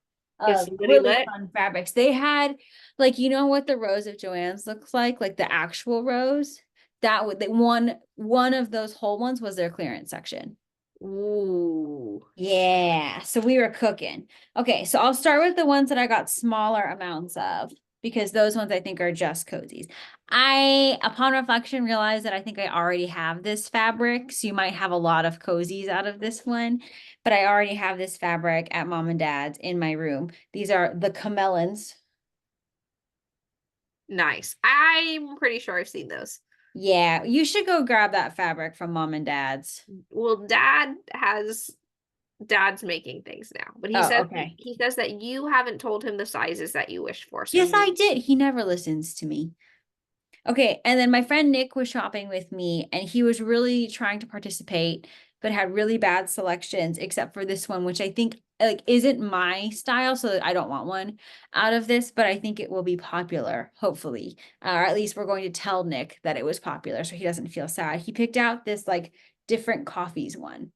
It's of really really lit. fun fabrics. They had like you know what the rose of Joann's looks like the actual rose. That would one of those whole ones was their clearance section. Ooh. Yeah, so we were cooking. Okay, so I'll start with the ones that I got smaller amounts of because those ones I think are just cozies. Upon reflection, realized that I think I already have this fabric, so you might have a lot of cozies out of this one, but I already have this fabric at mom and dad's in my room. These are the camelons. Nice. I'm pretty sure I've seen those. Yeah, you should go grab that fabric from mom and dad's. Well, dad's making things now, but he Oh, says okay. he says that you haven't told him the sizes that you wish for, so Yes, he I did. He never listens to me. Okay, and then my friend Nick was shopping with me and he was really trying to participate, but had really bad selections except for this one, which I think like isn't my style, so I don't want one out of this, but I think it will be popular, hopefully. Or at least we're going to tell Nick that it was popular so he doesn't feel sad. He picked out this like different coffees one.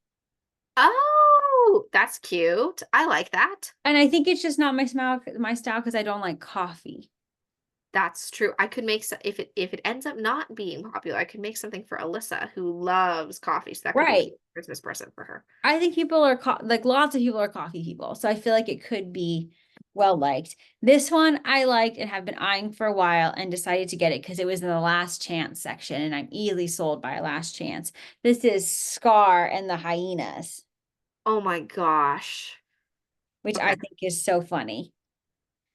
Oh, that's cute. I like that. And I think it's just not my style because I don't like coffee. That's true. I could make if it ends up not being popular, I could make something for Alyssa who loves coffee. So that could be a Right. cute Christmas present for her. I think people are like lots of people are coffee people. So I feel like it could be well liked. This one I liked and have been eyeing for a while and decided to get it because it was in the last chance section and I'm easily sold by a last chance. This is Scar and the Hyenas, Oh my gosh. which Okay. I think is so funny.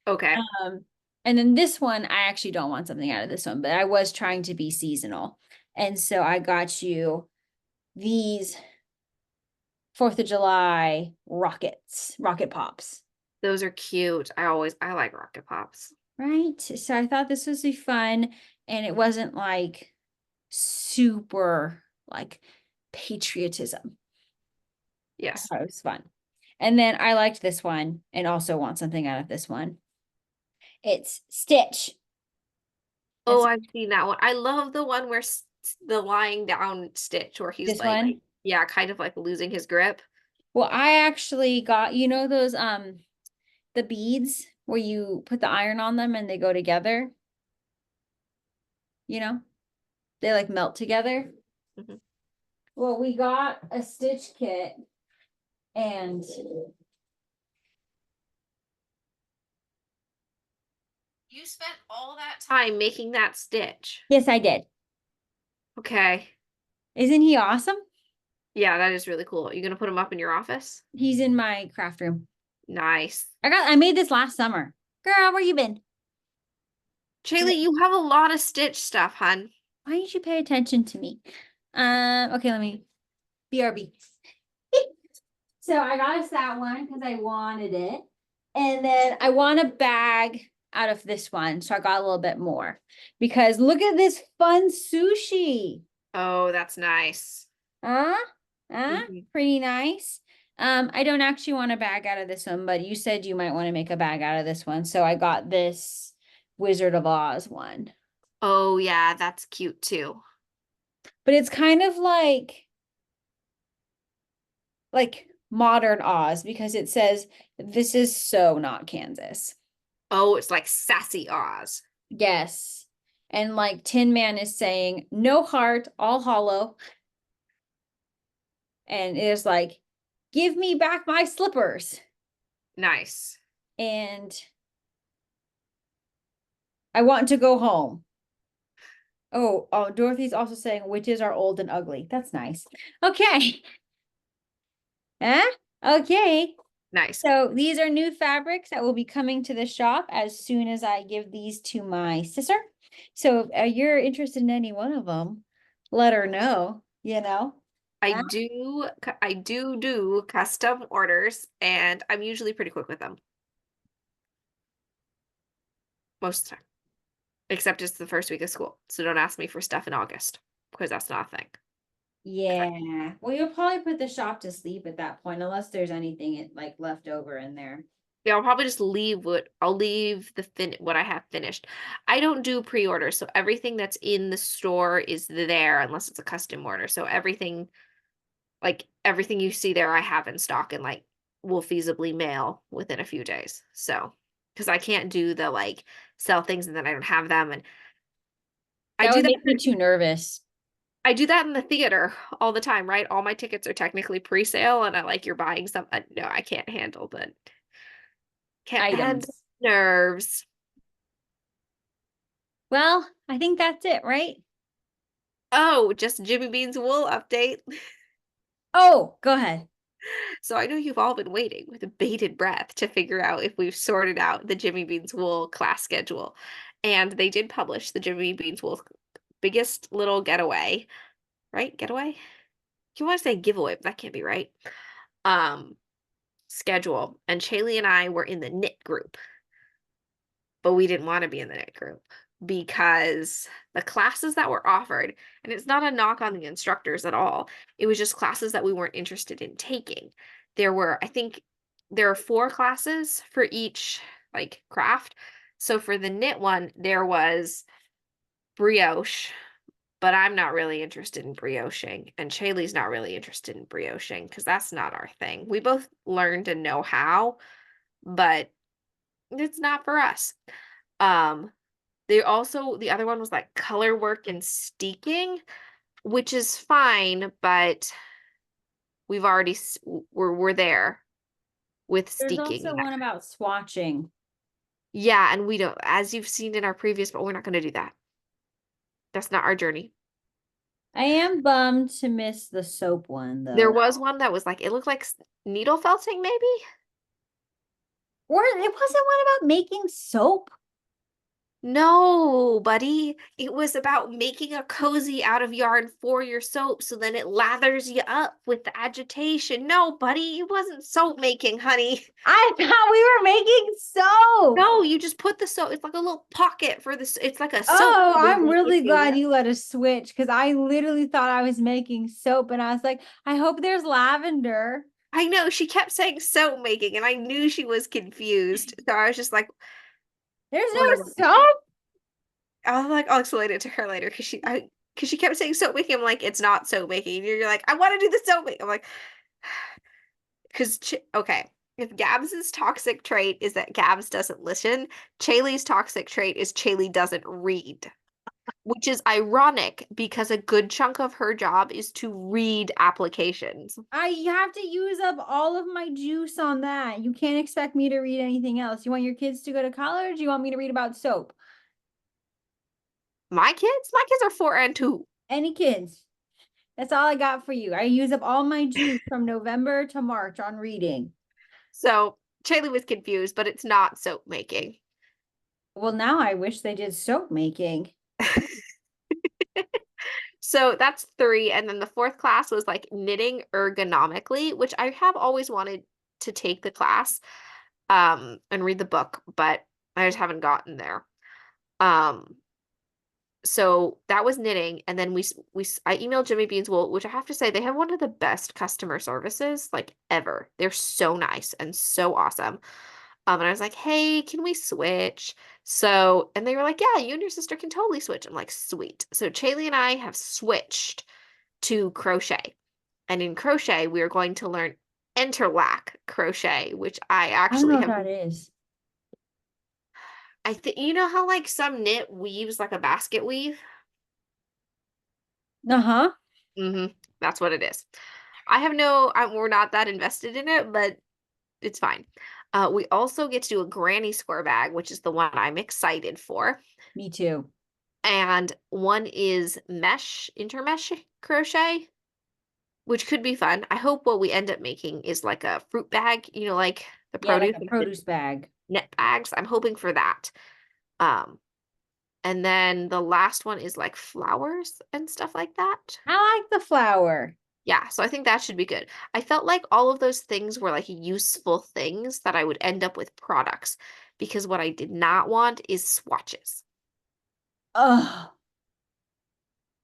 Okay. Um, and then this one, I actually don't want something out of this one, but I was trying to be seasonal. And so I got you these 4th of July rocket pops. Those are cute. I like Rocket Pops. Right. So I thought this would be fun and it wasn't like super like patriotism. I Yes. thought it was fun. And then I liked this one and also want something out of this one. It's Stitch. Oh, It's I've seen that one. I love the one where the lying down Stitch where he's this one. yeah, kind of like losing his grip. Well, I actually got, you know, those the beads where you put the iron on them and they go together, you know, they like melt together. Mhm. Well, we got a stitch kit and You spent all that time making that stitch. yes, I did. Okay. Isn't he awesome? Yeah, that is really cool. You gonna put him up in your office? He's in my craft room. Nice. I made this last summer. Girl, where you been? Shaylee, you have a lot of stitch stuff, hun. Why didn't you pay attention to me? Okay, let me BRB. So I got us that one because I wanted it. And then I want a bag out of this one. So I got a little bit more because look at this fun sushi. Oh, that's nice. Huh? Mhm. Pretty nice. I don't actually want a bag out of this one, but you said you might want to make a bag out of this one. So I got this Wizard of Oz one. Oh, yeah, that's cute too. But it's kind of like modern Oz because it says this is so not Kansas. Oh, it's like sassy Oz. Yes. And like Tin Man is saying, no heart, all hollow. And it is like, give me back my slippers. Nice. And I want to go home. Oh, Dorothy's also saying witches are old and ugly. That's nice. Okay. Okay. Nice. So these are new fabrics that will be coming to the shop as soon as I give these to my sister. So if you're interested in any one of them, let her know, you know. I Yeah. do custom orders, and I'm usually pretty quick with them most of the time. Except it's the first week of school, so don't ask me for stuff in August because that's not a thing. Yeah. Well, you'll probably put the shop to sleep at that point, unless there's anything like left over in there. Yeah, I'll probably just leave what I have finished. I don't do pre-order, so everything that's in the store is there unless it's a custom order. So everything you see there I have in stock and like will feasibly mail within a few days. So, because I can't do the like sell things and then I don't have them, and I That do would that make me too nervous. I do that in the theater all the time, right? All my tickets are technically pre-sale and you're buying some. No, I can't handle that. Can't handle Items. nerves. Well, I think that's it, right? Oh, just Jimmy Bean's wool update. Oh, go ahead. So I know you've all been waiting with bated breath to figure out if we've sorted out the Jimmy Bean's wool class schedule. And they did publish the Jimmy Bean's wool biggest little getaway, right? Getaway? You want to say giveaway, but that can't be right. Um, Schedule. And Shaylee and I were in the knit group, but we didn't want to be in the knit group because the classes that were offered, and it's not a knock on the instructors at all, it was just classes that we weren't interested in taking. I think there are 4 classes for each like craft. So for the knit one, there was brioche, but I'm not really interested in brioching, and Shaylee's not really interested in brioching because that's not our thing. We both learned and know how, but it's not for us. Um, the other one was like color work and steeking, which is fine, but we're there with There's steeking. also one about swatching. Yeah, and we don't, as you've seen in our previous, but we're not going to do that. That's not our journey. I am bummed to miss the soap one, There though. was one that was like, it looked like needle felting, maybe? Or it wasn't one about making soap. No, buddy. It was about making a cozy out of yarn for your soap so then it lathers you up with the agitation. No, buddy, it wasn't soap making, honey. I thought we were making soap. No, you just put the soap. It's like a little pocket for this. It's like a soap Oh, holder I'm blanket really glad area. you let us switch because I literally thought I was making soap and I was like, I hope there's lavender. I know she kept saying soap making, and I knew she was confused. So I was just like, There's whatever. no soap. I'll explain it to her later because she kept saying soap making. I'm like, it's not soap making. And you're like, I want to do the soap making. I'm like, okay. If Gabs's toxic trait is that Gabs doesn't listen, Chaley's toxic trait is Chaley doesn't read. Which is ironic because a good chunk of her job is to read applications. I have to use up all of my juice on that. You can't expect me to read anything else. You want your kids to go to college? You want me to read about soap? My kids? My kids are 4 and 2. Any kids? That's all I got for you. I use up all my juice from November to March on reading. So Chaley was confused, but it's not soap making. Well, now I wish they did soap making. So that's 3. And then the 4th class was like knitting ergonomically, which I have always wanted to take the class and read the book, but I just haven't gotten there. So that was knitting, and then I emailed Jimmy Bean's Wool, which I have to say they have one of the best customer services like ever. They're so nice and so awesome. And I was like, hey, can we switch? So, and they were like, yeah, you and your sister can totally switch. I'm like, sweet. So Chaley and I have switched to crochet. And in crochet, we are going to learn interlac crochet, which I I don't know actually what have. that is. I think you know how like some knit weaves like a basket weave? Uh-huh. That's what it is. We're not that invested in it, but it's fine. We also get to do a granny square bag, which is the one I'm excited for. Me too. And one is intermesh crochet. which could be fun. I hope what we end up making is like a fruit bag, like the Yeah, like produce, a like the produce bag. net bags. I'm hoping for that. Um, and then the last one is like flowers and stuff like that. I like the flower. Yeah, so I think that should be good. I felt like all of those things were like useful things that I would end up with products because what I did not want is swatches. Oh,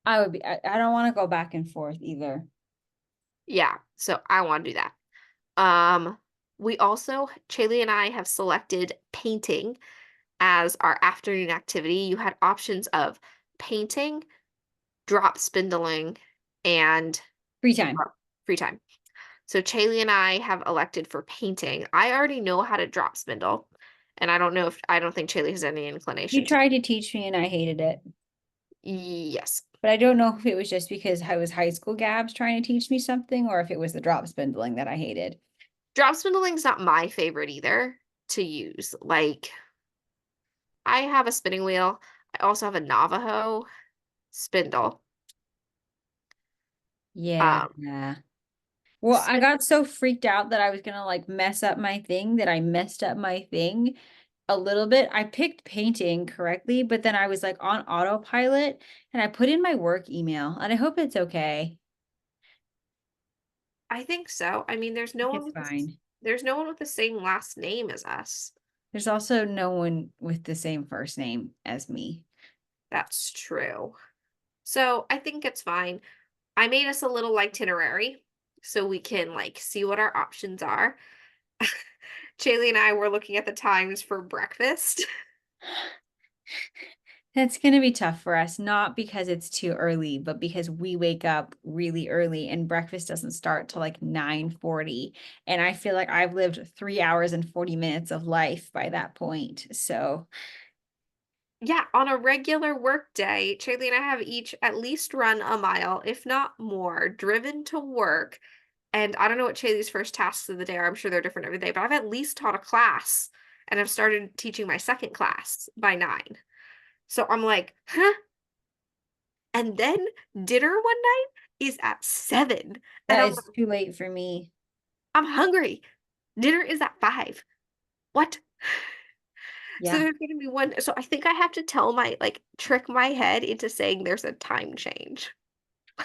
I don't want to go back and forth either. Yeah, so I want to do that. Um, we also, Chaley and I have selected painting as our afternoon activity. You had options of painting, drop spindling, and Free time. free time. So Chaley and I have elected for painting. I already know how to drop spindle, and I don't think Chaley has any You inclination to. tried to teach me and I hated it. Yes. But I don't know if it was just because I was high school Gabs trying to teach me something or if it was the drop spindling that I hated. Drop spindling's not my favorite either to use. Like, I have a spinning wheel. I also have a Navajo spindle. Yeah. Um, Well, I spin got so freaked out that I was gonna like mess up my thing that I messed up my thing a little bit. I picked painting correctly, but then I was like on autopilot and I put in my work email and I hope it's okay. I think so. I mean, It's fine. there's no one with the same last name as us. There's also no one with the same first name as me. That's true. So I think it's fine. I made us a little itinerary so we can like see what our options are. Chaley and I were looking at the times for breakfast. That's going to be tough for us, not because it's too early, but because we wake up really early and breakfast doesn't start till like 9:40. And I feel like I've lived 3 hours and 40 minutes of life by that point. So, Yeah, on a regular work day, Chaley and I have each at least run a mile, if not more, driven to work. And I don't know what Chaley's first tasks of the day are. I'm sure they're different every day, but I've at least taught a class and I've started teaching my second class by 9. So I'm like, huh? And then dinner one night is at 7. And that is too late for me. I'm hungry. Dinner is at 5. What? So Yeah. there's gonna be one. So I think I have to trick my head into saying there's a time change.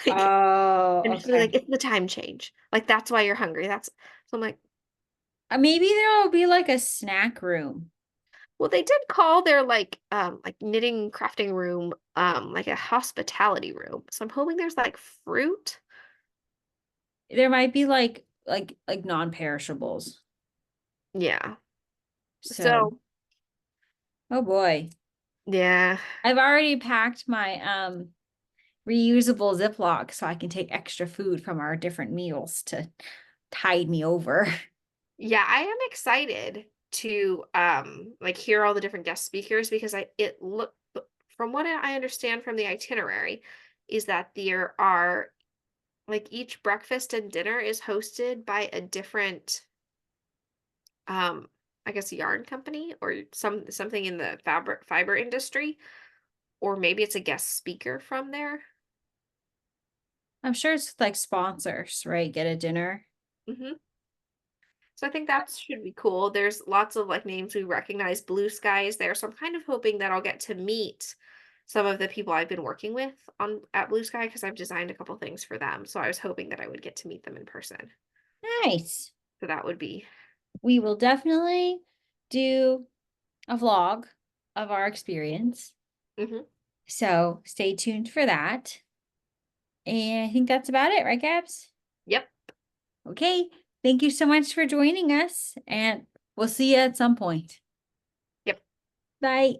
Like, Oh, and just be like, okay. it's the time change. Like, that's why you're hungry. So I'm like, Maybe there will be like a snack room. well, they did call their like knitting crafting room like a hospitality room. So I'm hoping there's like fruit. There might be like non-perishables. Yeah. So, So oh boy. yeah. I've already packed my reusable Ziploc so I can take extra food from our different meals to tide me over. Yeah, I am excited to like hear all the different guest speakers because I it look from what I understand from the itinerary is that there are like each breakfast and dinner is hosted by a different um I guess yarn company or something in the fabric fiber industry, or maybe it's a guest speaker from there. I'm sure it's like sponsors, right? Get a dinner. Hmm. So I think that should be cool. There's lots of like names we recognize. Blue Sky is there, so I'm kind of hoping that I'll get to meet some of the people I've been working with on at Blue Sky because I've designed a couple things for them. So I was hoping that I would get to meet them in person. Nice. So that would be. We will definitely do a vlog of our experience. Mhm. So stay tuned for that. And I think that's about it, right, Gabs? Yep. Okay. Thank you so much for joining us, and we'll see you at some point. Yep. Bye.